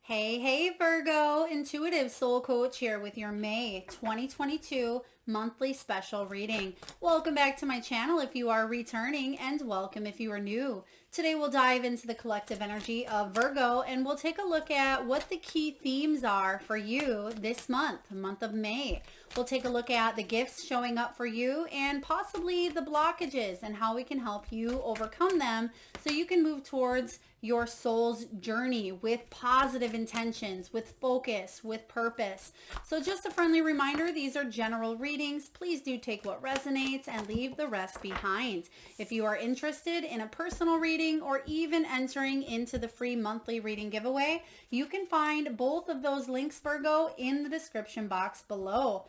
Hey, Virgo, intuitive soul coach here with your May 2022 monthly special reading. Welcome back to my channel if you are returning, and welcome if you are new. Today we'll dive into the collective energy of Virgo and we'll take a look at what the key themes are for you this month, the month of May. We'll take a look at the gifts showing up for you and possibly the blockages and how we can help you overcome them so you can move towards your soul's journey with positive intentions, with focus, with purpose. So just a friendly reminder, these are general readings. Please do take what resonates and leave the rest behind. If you are interested in a personal reading or even entering into the free monthly reading giveaway, you can find both of those links, Virgo, in the description box below.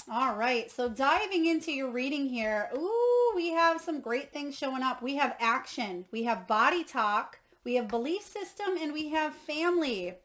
All right, so diving into your reading here, we have some great things showing up. We have action, we have body talk, we have belief system, and we have family.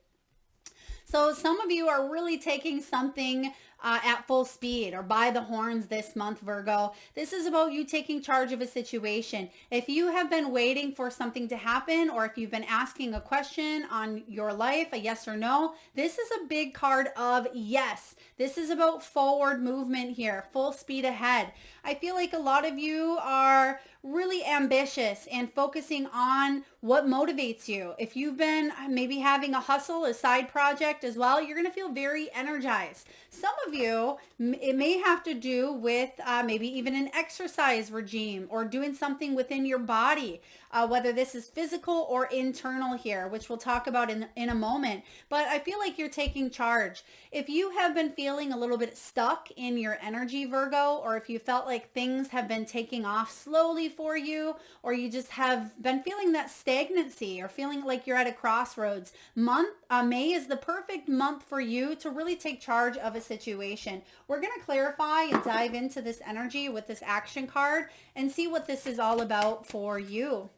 So some of you are really taking something at full speed or by the horns this month, Virgo. This is about you taking charge of a situation. If you have been waiting for something to happen, or if you've been asking a question on your life, a yes or no, this is a big card of yes. This is about forward movement here, full speed ahead. I feel like a lot of you are really ambitious and focusing on what motivates you. If you've been maybe having a hustle, a side project as well, you're going to feel very energized. Some of you, it may have to do with maybe even an exercise regime or doing something within your body, whether this is physical or internal here, which we'll talk about in a moment. But I feel like you're taking charge. If you have been feeling a little bit stuck in your energy, Virgo, or if you felt like things have been taking off slowly for you, or you just have been feeling that stagnancy or feeling like you're at a crossroads, May is the perfect month for you to really take charge of a situation. We're going to clarify and dive into this energy with this action card and see what this is all about for you.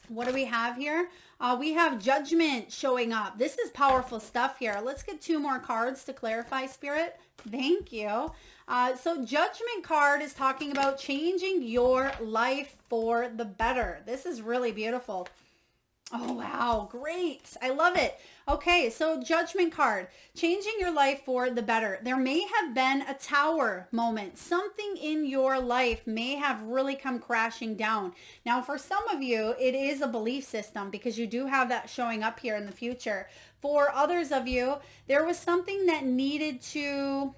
What do we have here? We have judgment showing up. This is powerful stuff here. Let's get two more cards to clarify, Spirit. Thank you. So judgment card is talking about changing your life for the better. This is really beautiful. Oh, wow. Great. I love it. Okay, so judgment card, changing your life for the better. There may have been a tower moment. Something in your life may have really come crashing down. Now, for some of you, it is a belief system because you do have that showing up here in the future. For others of you, there was something that needed to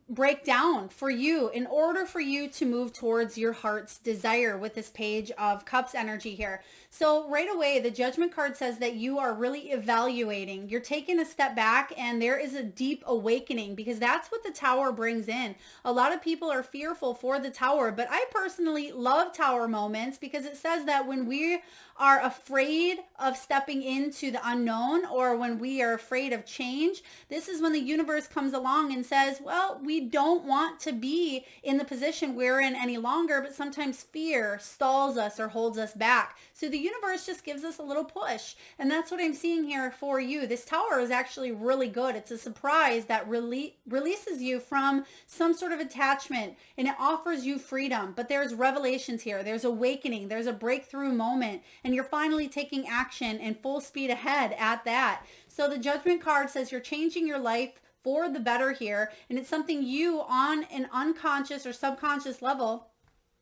break down for you in order for you to move towards your heart's desire with this Page of Cups energy here. So right away, the judgment card says that you are really evaluating. You're taking a step back and there is a deep awakening because that's what the tower brings in. A lot of people are fearful for the tower, but I personally love tower moments because it says that when we are afraid of stepping into the unknown or when we are afraid of change, this is when the universe comes along and says, well, we don't want to be in the position we're in any longer, but sometimes fear stalls us or holds us back. So the universe just gives us a little push. And that's what I'm seeing here for you. This tower is actually really good. It's a surprise that releases you from some sort of attachment and it offers you freedom. But there's revelations here. There's awakening. There's a breakthrough moment. And you're finally taking action and full speed ahead at that. So the judgment card says you're changing your life for the better here. And it's something you on an unconscious or subconscious level,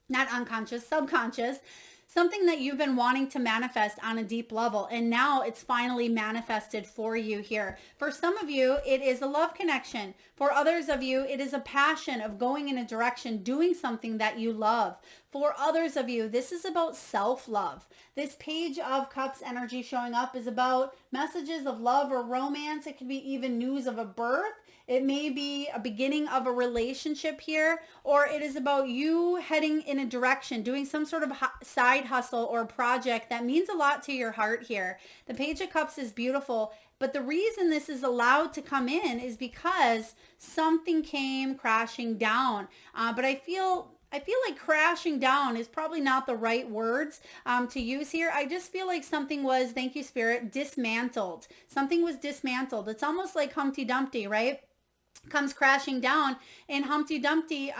not unconscious, subconscious, something that you've been wanting to manifest on a deep level. And now it's finally manifested for you here. For some of you, it is a love connection. For others of you, it is a passion of going in a direction, doing something that you love. For others of you, this is about self-love. This Page of Cups energy showing up is about messages of love or romance. It could be even news of a birth. It may be a beginning of a relationship here, or it is about you heading in a direction, doing some sort of side hustle or project that means a lot to your heart here. The Page of Cups is beautiful, but the reason this is allowed to come in is because something came crashing down. But I feel like crashing down is probably not the right words to use here. I just feel like something was, thank you, Spirit, dismantled. Something was dismantled. It's almost like Humpty Dumpty, right? comes crashing down, and Humpty Dumpty,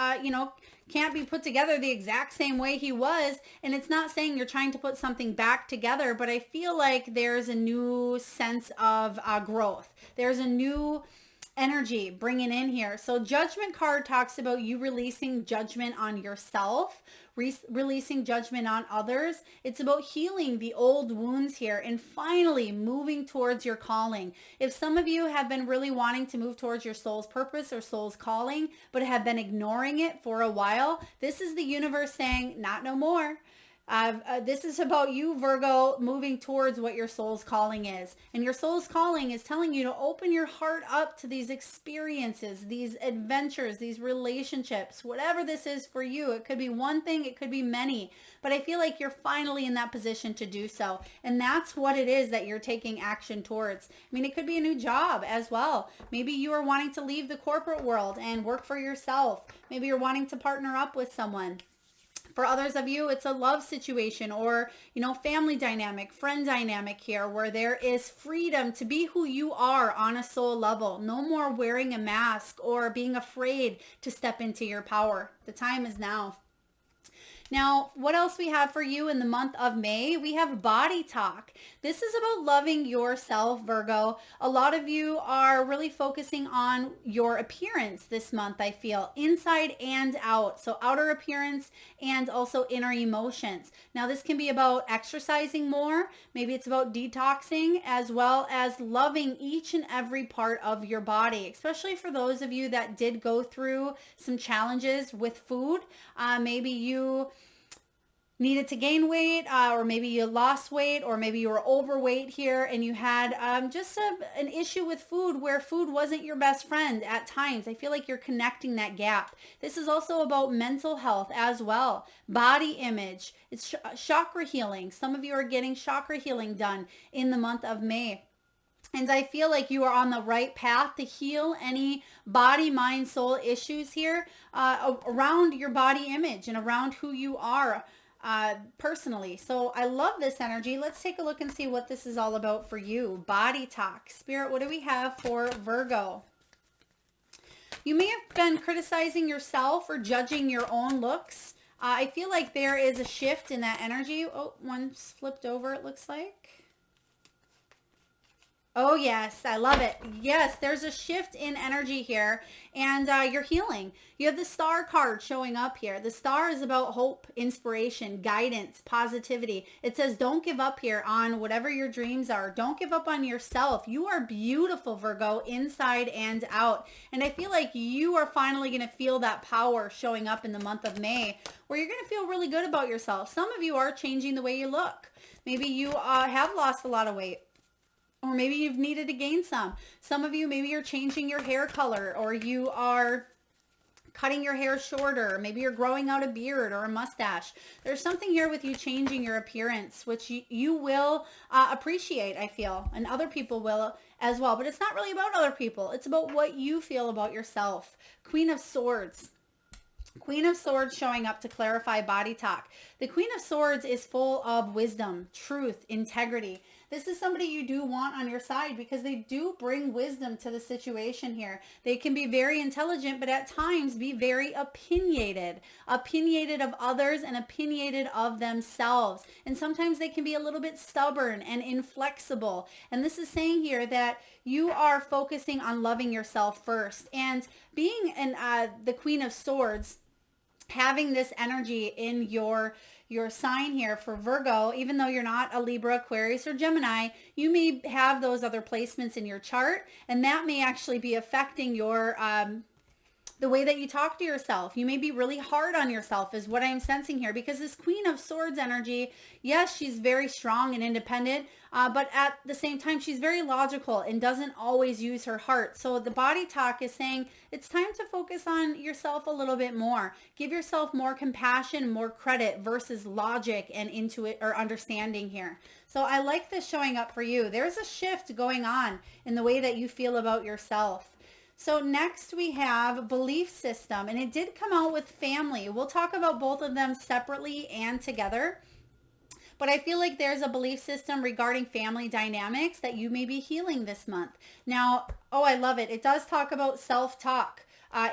can't be put together the exact same way he was. And it's not saying you're trying to put something back together, but I feel like there's a new sense of growth. There's a new energy bringing in here. So Judgment card talks about you releasing judgment on yourself, releasing judgment on others. It's about healing the old wounds here and finally moving towards your calling. If some of you have been really wanting to move towards your soul's purpose or soul's calling, but have been ignoring it for a while, this is the universe saying, not no more. This is about you, Virgo, moving towards what your soul's calling is. And your soul's calling is telling you to open your heart up to these experiences, these adventures, these relationships, whatever this is for you. It could be one thing, it could be many, but I feel like you're finally in that position to do so. And that's what it is that you're taking action towards. I mean, it could be a new job as well. Maybe you are wanting to leave the corporate world and work for yourself. Maybe you're wanting to partner up with someone. For others of you, it's a love situation or, family dynamic, friend dynamic here where there is freedom to be who you are on a soul level. No more wearing a mask or being afraid to step into your power. The time is now. Now, what else we have for you in the month of May? We have Body Talk. This is about loving yourself, Virgo. A lot of you are really focusing on your appearance this month, I feel, inside and out. So outer appearance and also inner emotions. Now, this can be about exercising more. Maybe it's about detoxing as well as loving each and every part of your body, especially for those of you that did go through some challenges with food. Maybe you needed to gain weight, or maybe you lost weight, or maybe you were overweight here and you had just an issue with food where food wasn't your best friend at times. I feel like you're connecting that gap. This is also about mental health as well. Body image. It's chakra healing. Some of you are getting chakra healing done in the month of May. And I feel like you are on the right path to heal any body, mind, soul issues here around your body image and around who you are personally. So I love this energy. Let's take a look and see what this is all about for you. Body Talk. Spirit, what do we have for Virgo? You may have been criticizing yourself or judging your own looks. I feel like there is a shift in that energy. Oh, one's flipped over, it looks like. Oh, yes. I love it. Yes, there's a shift in energy here and you're healing. You have the Star card showing up here. The Star is about hope, inspiration, guidance, positivity. It says don't give up here on whatever your dreams are. Don't give up on yourself. You are beautiful, Virgo, inside and out. And I feel like you are finally going to feel that power showing up in the month of May where you're going to feel really good about yourself. Some of you are changing the way you look. Maybe you have lost a lot of weight. Or maybe you've needed to gain some. Some of you, maybe you're changing your hair color or you are cutting your hair shorter. Maybe you're growing out a beard or a mustache. There's something here with you changing your appearance, which you will appreciate, I feel, and other people will as well. But it's not really about other people. It's about what you feel about yourself. Queen of Swords. Queen of Swords showing up to clarify Body Talk. The Queen of Swords is full of wisdom, truth, integrity. This is somebody you do want on your side because they do bring wisdom to the situation here. They can be very intelligent, but at times be very opinionated. Opinionated of others and opinionated of themselves. And sometimes they can be a little bit stubborn and inflexible. And this is saying here that you are focusing on loving yourself first. And being the Queen of Swords, having this energy in your sign here for Virgo, even though you're not a Libra, Aquarius, or Gemini, you may have those other placements in your chart, and that may actually be affecting your the way that you talk to yourself. You may be really hard on yourself is what I'm sensing here, because this Queen of Swords energy, yes, she's very strong and independent, but at the same time, she's very logical and doesn't always use her heart. So the Body Talk is saying it's time to focus on yourself a little bit more. Give yourself more compassion, more credit versus logic and intuition or understanding here. So I like this showing up for you. There's a shift going on in the way that you feel about yourself. So next we have belief system, and it did come out with family. We'll talk about both of them separately and together. But but I feel like there's a belief system regarding family dynamics that you may be healing this month. Now, oh, I love it. It does talk about self-talk.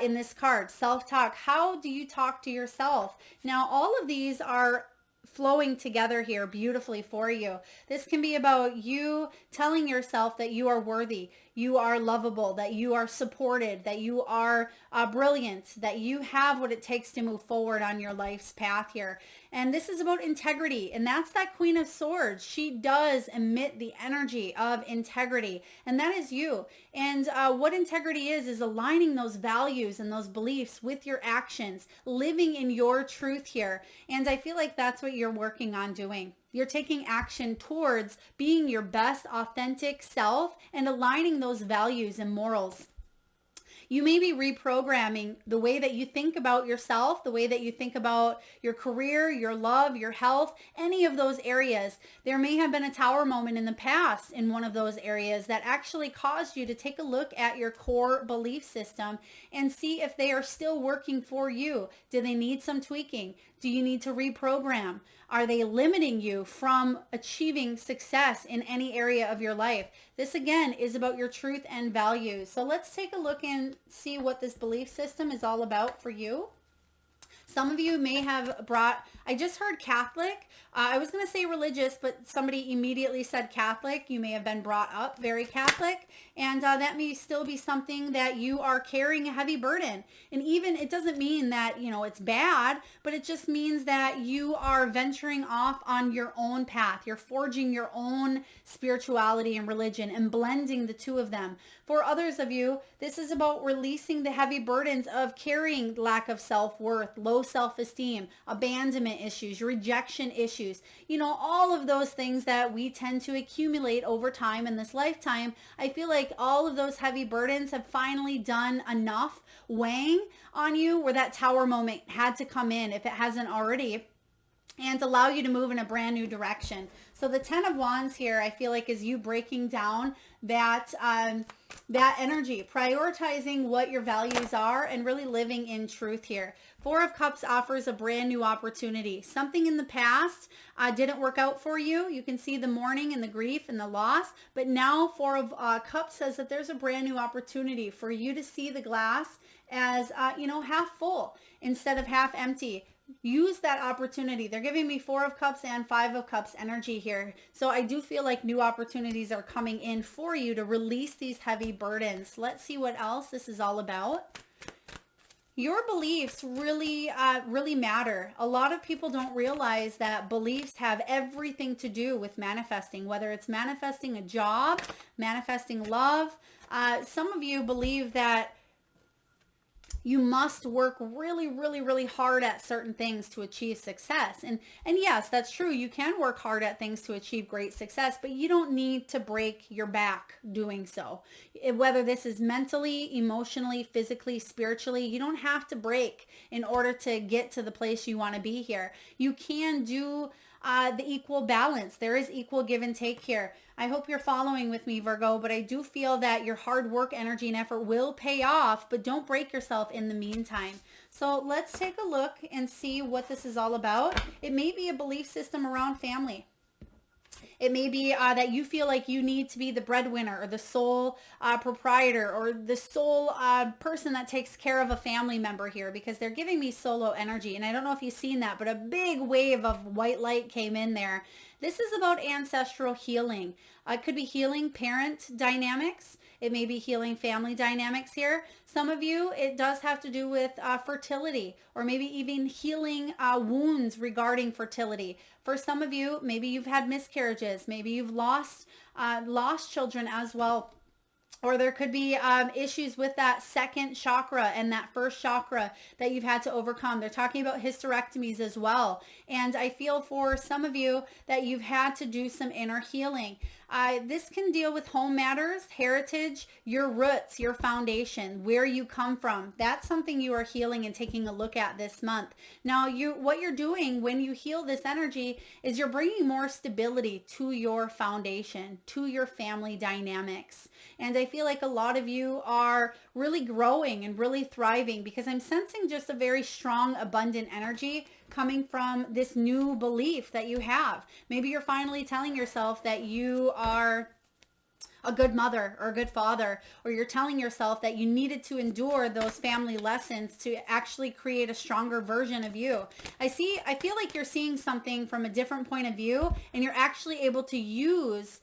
In this card, self-talk. How do you talk to yourself? Now, all of these are flowing together here beautifully for you. This can be about you telling yourself that you are worthy, you are lovable, that you are supported, that you are brilliant, that you have what it takes to move forward on your life's path here. And this is about integrity. And that's that Queen of Swords. She does emit the energy of integrity. And that is you. And what integrity is aligning those values and those beliefs with your actions, living in your truth here. And I feel like that's what you're working on doing. You're taking action towards being your best authentic self and aligning those values and morals. You may be reprogramming the way that you think about yourself, the way that you think about your career, your love, your health, any of those areas. There may have been a tower moment in the past in one of those areas that actually caused you to take a look at your core belief system and see if they are still working for you. Do they need some tweaking? Do you need to reprogram? Are they limiting you from achieving success in any area of your life? This again is about your truth and values. So let's take a look and see what this belief system is all about for you. Some of you may have brought, I just heard Catholic. I was going to say religious, but somebody immediately said Catholic. You may have been brought up very Catholic, and that may still be something that you are carrying a heavy burden. And even, it doesn't mean that, it's bad, but it just means that you are venturing off on your own path. You're forging your own spirituality and religion and blending the two of them. For others of you, this is about releasing the heavy burdens of carrying lack of self-worth, low self-esteem, abandonment issues, rejection issues, all of those things that we tend to accumulate over time in this lifetime. I feel like all of those heavy burdens have finally done enough weighing on you where that tower moment had to come in, if it hasn't already, and allow you to move in a brand new direction. So the 10 of Wands here, I feel like, is you breaking down that energy, prioritizing what your values are and really living in truth here. 4 of Cups offers a brand new opportunity. Something in the past didn't work out for you. You can see the mourning and the grief and the loss, but now 4 of Cups says that there's a brand new opportunity for you to see the glass as, half full instead of half empty. Use that opportunity. They're giving me 4 of Cups and 5 of Cups energy here. So I do feel like new opportunities are coming in for you to release these heavy burdens. Let's see what else this is all about. Your beliefs really matter. A lot of people don't realize that beliefs have everything to do with manifesting, whether it's manifesting a job, manifesting love. Some of you believe that you must work really, really, really hard at certain things to achieve success. And yes, that's true. You can work hard at things to achieve great success, but you don't need to break your back doing so. Whether this is mentally, emotionally, physically, spiritually, you don't have to break in order to get to the place you want to be here. You can do the equal balance. There is equal give and take here. I hope you're following with me, Virgo, but I do feel that your hard work, energy, and effort will pay off, but don't break yourself in the meantime. So let's take a look and see what this is all about. It may be a belief system around family. It may be that you feel like you need to be the breadwinner or the sole proprietor or the sole person that takes care of a family member here, because they're giving me solo energy. And I don't know if you've seen that, but a big wave of white light came in there. This is about ancestral healing. It could be healing parent dynamics. It may be healing family dynamics here. Some of you, it does have to do with fertility, or maybe even healing wounds regarding fertility. For some of you, maybe you've had miscarriages. Maybe you've lost children as well. Or there could be issues with that second chakra and that first chakra that you've had to overcome. They're talking about hysterectomies as well. And I feel for some of you that you've had to do some inner healing. This can deal with home matters, heritage, your roots, your foundation, where you come from. That's something you are healing and taking a look at this month. Now, what you're doing when you heal this energy is you're bringing more stability to your foundation, to your family dynamics. And I feel like a lot of you are really growing and really thriving, because I'm sensing just a very strong, abundant energy coming from this new belief that you have. Maybe you're finally telling yourself that you are a good mother or a good father, or you're telling yourself that you needed to endure those family lessons to actually create a stronger version of you. I feel like you're seeing something from a different point of view, and you're actually able to use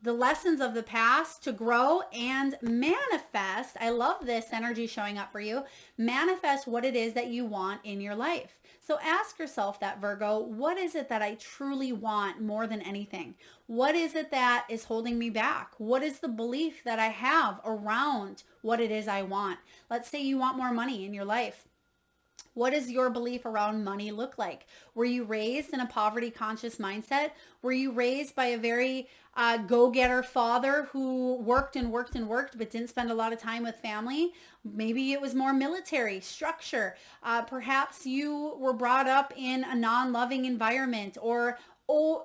the lessons of the past to grow and manifest. I love this energy showing up for you. Manifest what it is that you want in your life. So ask yourself that, Virgo, what is it that I truly want more than anything? What is it that is holding me back? What is the belief that I have around what it is I want? Let's say you want more money in your life. What does your belief around money look like? Were you raised in a poverty conscious mindset? Were you raised by a very go-getter father who worked and worked and worked but didn't spend a lot of time with family? Maybe it was more military structure. Perhaps you were brought up in a non-loving environment, or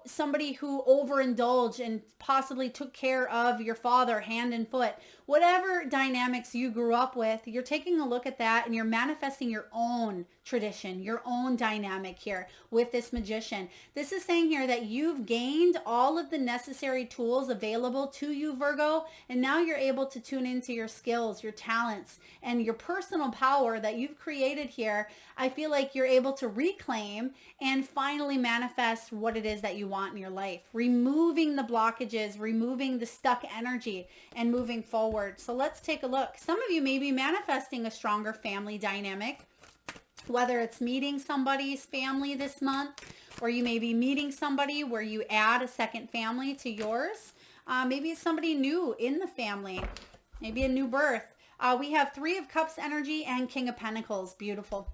somebody who overindulged and possibly took care of your father hand and foot. Whatever dynamics you grew up with, you're taking a look at that and you're manifesting your own tradition, your own dynamic here with this magician. This is saying here that you've gained all of the necessary tools available to you, Virgo, and now you're able to tune into your skills, your talents, and your personal power that you've created here. I feel like you're able to reclaim and finally manifest what it is that you want in your life, removing the blockages, removing the stuck energy, and moving forward. So let's take a look. Some of you may be manifesting a stronger family dynamic, whether it's meeting somebody's family this month, or you may be meeting somebody where you add a second family to yours. Maybe it's somebody new in the family, maybe a new birth. We have Three of Cups energy and King of Pentacles. Beautiful.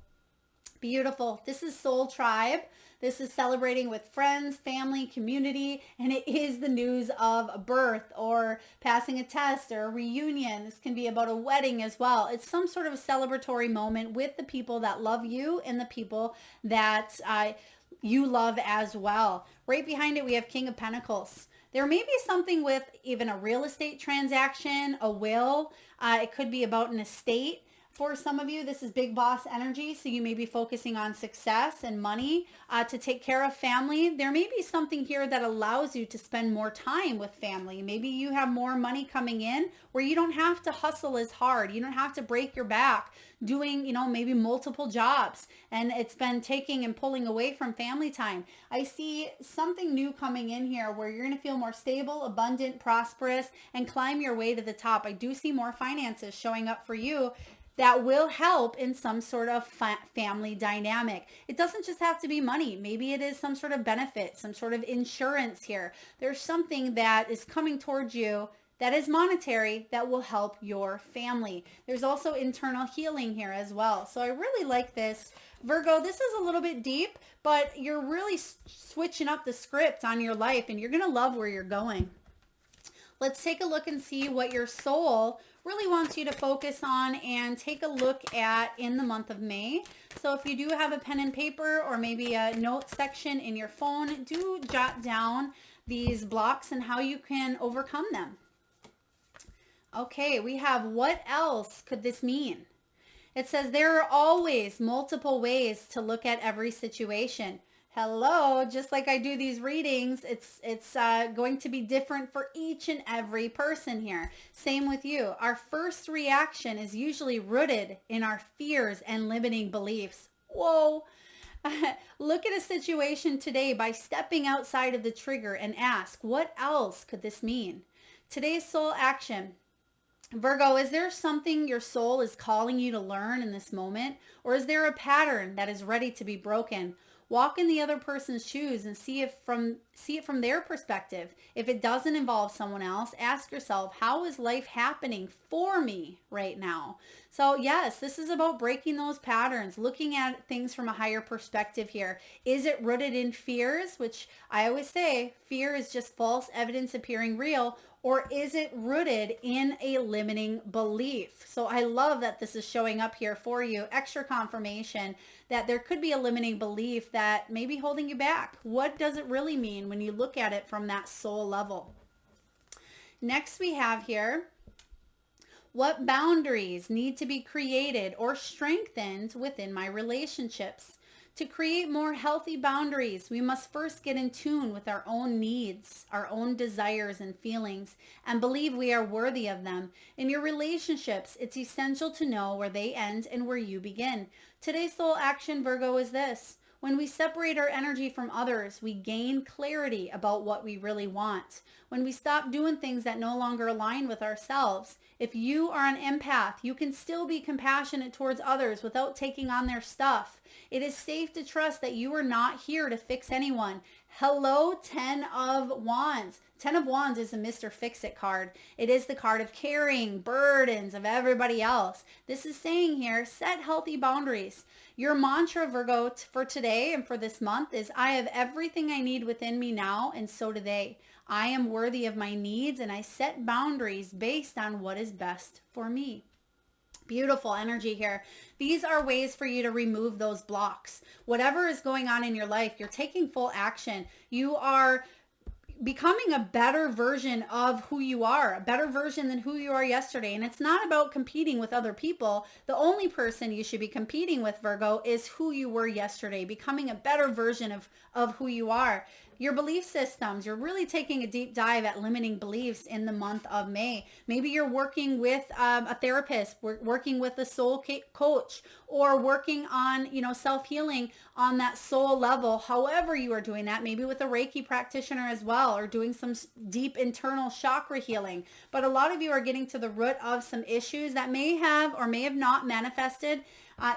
Beautiful. This is Soul Tribe. This is celebrating with friends, family, community, and it is the news of a birth or passing a test or a reunion. This can be about a wedding as well. It's some sort of a celebratory moment with the people that love you and the people that you love as well. Right behind it, we have King of Pentacles. There may be something with even a real estate transaction, a will. It could be about an estate. For some of you, this is big boss energy, so you may be focusing on success and money to take care of family. There may be something here that allows you to spend more time with family. Maybe you have more money coming in where you don't have to hustle as hard. You don't have to break your back doing, maybe multiple jobs, and it's been taking and pulling away from family time. I see something new coming in here where you're going to feel more stable, abundant, prosperous, and climb your way to the top. I do see more finances showing up for you that will help in some sort of family dynamic. It doesn't just have to be money. Maybe it is some sort of benefit, some sort of insurance here. There's something that is coming towards you that is monetary that will help your family. There's also internal healing here as well. So I really like this. Virgo, this is a little bit deep, but you're really switching up the script on your life, and you're going to love where you're going. Let's take a look and see what your soul really wants you to focus on and take a look at in the month of May. So if you do have a pen and paper or maybe a note section in your phone, do jot down these blocks and how you can overcome them. Okay, we have what else could this mean? It says there are always multiple ways to look at every situation. Hello, just like I do these readings, it's going to be different for each and every person here. Same with you. Our first reaction is usually rooted in our fears and limiting beliefs. Whoa. Look at a situation today by stepping outside of the trigger and ask, what else could this mean? Today's soul action. Virgo, is there something your soul is calling you to learn in this moment? Or is there a pattern that is ready to be broken? Walk in the other person's shoes and see it from their perspective. If it doesn't involve someone else, ask yourself, how is life happening for me right now? So yes, this is about breaking those patterns, looking at things from a higher perspective here. Is it rooted in fears, which I always say, fear is just false evidence appearing real, or is it rooted in a limiting belief? So I love that this is showing up here for you. Extra confirmation that there could be a limiting belief that may be holding you back. What does it really mean when you look at it from that soul level? Next we have here What boundaries need to be created or strengthened within my relationships? To create more healthy boundaries, we must first get in tune with our own needs, our own desires and feelings, and believe we are worthy of them. In your relationships, it's essential to know where they end and where you begin. Today's soul action, Virgo, is this. When we separate our energy from others, we gain clarity about what we really want. When we stop doing things that no longer align with ourselves, if you are an empath, you can still be compassionate towards others without taking on their stuff. It is safe to trust that you are not here to fix anyone. Hello, 10 of Wands. 10 of Wands is a Mr. Fix-It card. It is the card of carrying burdens of everybody else. This is saying here, set healthy boundaries. Your mantra, Virgo, for today and for this month is, I have everything I need within me now, and so do they. I am worthy of my needs, and I set boundaries based on what is best for me. Beautiful energy here. These are ways for you to remove those blocks. Whatever is going on in your life, you're taking full action. You are becoming a better version of who you are, a better version than who you are yesterday. And it's not about competing with other people. The only person you should be competing with, Virgo, is who you were yesterday, becoming a better version of who you are. Your belief systems, you're really taking a deep dive at limiting beliefs in the month of May. Maybe you're working with a therapist, working with a soul coach, or working on, self-healing on that soul level. However you are doing that, maybe with a Reiki practitioner as well, or doing some deep internal chakra healing. But a lot of you are getting to the root of some issues that may have or may have not manifested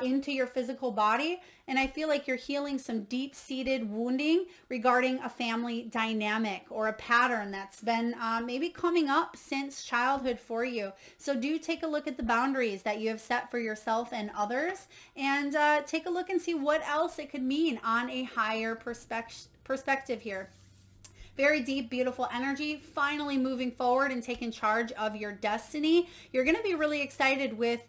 into your physical body. And I feel like you're healing some deep-seated wounding regarding a family dynamic or a pattern that's been maybe coming up since childhood for you. So do take a look at the boundaries that you have set for yourself and others, and take a look and see what else it could mean on a higher perspective here. Very deep, beautiful energy, finally moving forward and taking charge of your destiny. You're going to be really excited with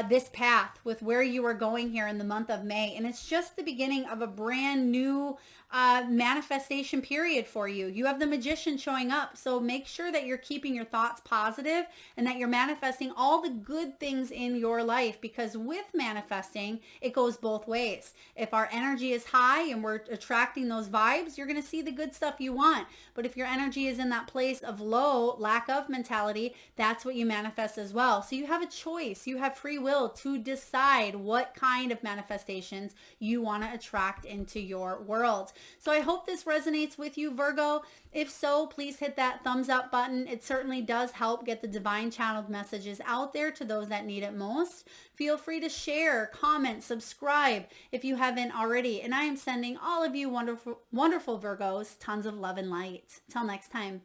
this path, with where you are going here in the month of May. And it's just the beginning of a brand new manifestation period for you. You have the Magician showing up. So make sure that you're keeping your thoughts positive and that you're manifesting all the good things in your life, because with manifesting, it goes both ways. If our energy is high and we're attracting those vibes, you're going to see the good stuff you want. But if your energy is in that place of low, lack of mentality, that's what you manifest as well. So you have a choice. You have free will to decide what kind of manifestations you want to attract into your world. So I hope this resonates with you, Virgo. If so, please hit that thumbs up button. It certainly does help get the divine channeled messages out there to those that need it most. Feel free to share, comment, subscribe if you haven't already. And I am sending all of you wonderful, wonderful Virgos tons of love and light. Till next time.